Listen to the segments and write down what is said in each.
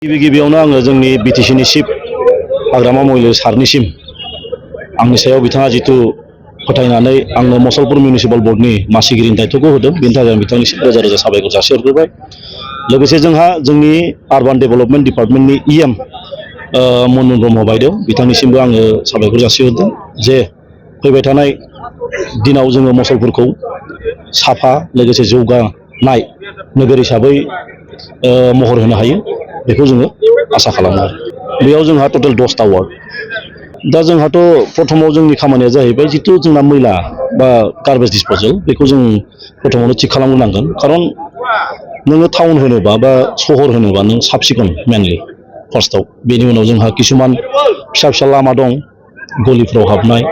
गिबियावनो आङो जोंनि बिटिसिनि चिफ हाग्रामा महिला सारनिसिम आंनि सायाव बिथाङा जितु फोथायनानै आंनो मसलपुर मिउनिसिपाल बर्डनि मासिगिरिनि दायथ'खौ होदों बेनि थाखाय आं बिथांनिसिम रोजा रोजा साबायखर जासिहरग्रोबाय। लोगोसे जोंहा जोंनि आरबान डेभेलपमेन्ट डिपार्टमेन्टनि इएम मनमोन ब्रह्म बायदेव बिथांनिसिमबो आङो साबायखर जासिहरदों जे फैबाय थानाय दिनाव जोङो मसलपुरखौ साफा लोगोसे जौगानाय नोगोर हिसाबै महर होनो हायो बेखौ जोङो आसा खालामो आरो बेयाव जोंहा टटेल 10टा वार्ड दा जोंहाथ' प्रथमाव जोंनि खामानिया जाहैबाय जिथु जोंना मैला बा गार्बेज डिसप'जेल बेखौ जों प्रथमावनो थिग खालामग्रोनांगोन खारन नोङो टाउन होनोबा बा सहर होनोबा नों साब सिखोन मेनलि फार्स्टआव बेनि उनाव जोंहा किसुमान फिसा फिसा लामा दं गलिफ्राव हाबनाय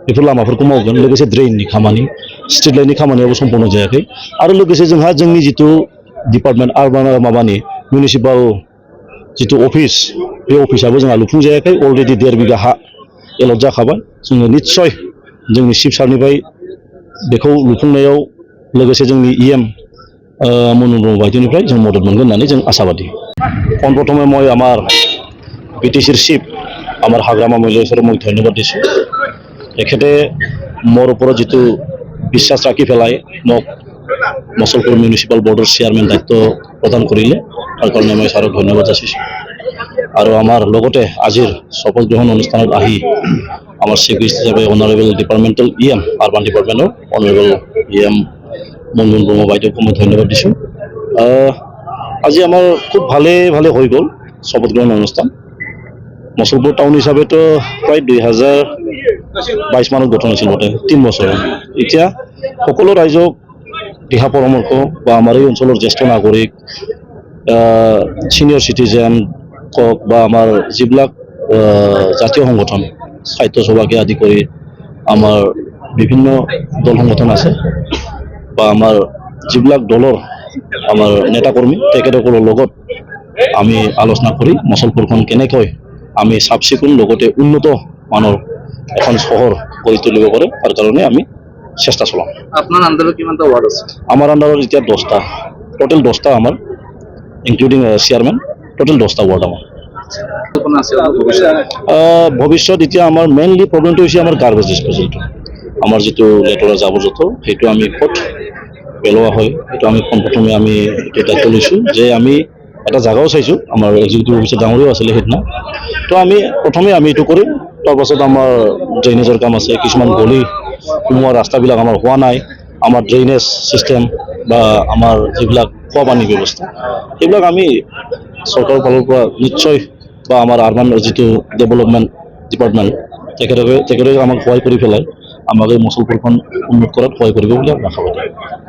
बेफोर लामाफोरखौ मावगोन लोगोसे ड्रेननि खामानि स्ट्रिट लाइटनि खामानियाबो सम्पन्न जायाखै आरो लोगोसे जोंहा जोंनि जितु डिपार्टमेन्ट आरबान माबानि मिउनिसिपाल जितु अफिस बे अफिसाबो जोंहा लुफुंजायाखै अलरेडि 1.5 बिघा हा एलट जाखाबाय जोङो निस्सय जोंनि चिफ सारनिफ्राय बेखौ लुफुंनायाव लोगोसे जोंनि इएम मनमोन ब्रह्म बायदेवनिफ्राय जों मदद मोनगोन होननानै जों आसाबादि পোনপ্ৰথমে মই আমাৰ বিটিচিৰ চিফ আমাৰ হাগ্ৰামা মহিলাসকলক মই ধন্যবাদ দিছোঁ তেখেতে মোৰ ওপৰত যিটো বিশ্বাস ৰাখি পেলাই মোক মছলপুৰ মিউনিচিপাল বৰ্ডৰ চেয়াৰমেন দায়িত্ব প্ৰদান কৰিলে তাৰ কাৰণে মই ছাৰক ধন্যবাদ যাচিছোঁ আৰু আমাৰ লগতে আজিৰ শপত গ্ৰহণ অনুষ্ঠানত আহি আমাৰ চিফ গেষ্ট হিচাপে অনাৰেবল ডিপাৰ্টমেণ্টেল ইএম আৰবান ডিপাৰ্টমেণ্টৰ অনাৰেবল ইএম মনমোহন ব্ৰহ্ম বাইদেউকো মই ধন্যবাদ দিছোঁ। আজি আমাৰ খুব ভালে হৈ গ'ল শপত গ্ৰহণ অনুষ্ঠান মছলপুৰ টাউন হিচাপেতো প্ৰায় 2022 মানত গঠন হৈছিল মতে 3 বছৰ এতিয়া সকলো ৰাইজক দিহা পৰামৰ্শ বা আমাৰ এই অঞ্চলৰ জ্যেষ্ঠ নাগৰিক সিনিয়ৰ সিটিজেন কক বা আমাৰ যিবিলাক জাতীয় সংগঠন সাহিত্য সভাকে আদি কৰি আমাৰ বিভিন্ন দল সংগঠন আছে বা আমাৰ যিবিলাক দলৰ আমাৰ নেতাকৰ্মী তেখেতসকলৰ লগত আমি আলোচনা কৰি মছলপুৰখন কেনেকৈ আমি চাফ চিকুণ লগতে উন্নত মানৰ এখন চহৰ গঢ়ি তুলিব পাৰে তাৰ কাৰণে আমি চেষ্টা চলাম। আপনাৰ আন্ডাৰে কিমানটা ওয়াৰ্ড আছে? আমাৰ আন্ডাৰত এতিয়া 10টা টোটেল 10টা আমাৰ ইনক্লুডিং চেয়াৰম্যান টোটেল 10টা ওয়াৰ্ড আমাৰ ভৱিষ্যত এতিয়া আমাৰ মেইনলি প্ৰব্লেমটো হৈছে আমাৰ গাৰ্বেজ ডিছপ'জেলটো আমাৰ যিটো লেতেৰা জাবৰ জোঁথৰ সেইটো আমি ক'ত পেলোৱা হয় সেইটো আমি পোনপ্ৰথমে আমি দায়িত্ব লৈছোঁ যে আমি এটা জাগাও চাইছোঁ আমাৰ এক্সিকিউটিভ অফিচাৰ ডাঙৰীয়াও আছিলে সেইদিনা তো আমি প্ৰথমে আমি এইটো কৰিম তাৰপাছত আমাৰ ড্ৰেইনেজৰ কাম আছে কিছুমান গলি সোমোৱা ৰাস্তাবিলাক আমাৰ হোৱা নাই আমাৰ ড্ৰেইনেজ চিষ্টেম বা আমাৰ যিবিলাক খোৱা পানীৰ ব্যৱস্থা সেইবিলাক আমি চৰকাৰৰ ফালৰ পৰা নিশ্চয় বা আমাৰ আৰবান যিটো ডেভেলপমেণ্ট ডিপাৰ্টমেণ্ট তেখেতে আমাক সহায় কৰি পেলাই আমাক এই মছলপুৰখন উন্নত কৰাত সহায় কৰিব বুলি আশাবাদী।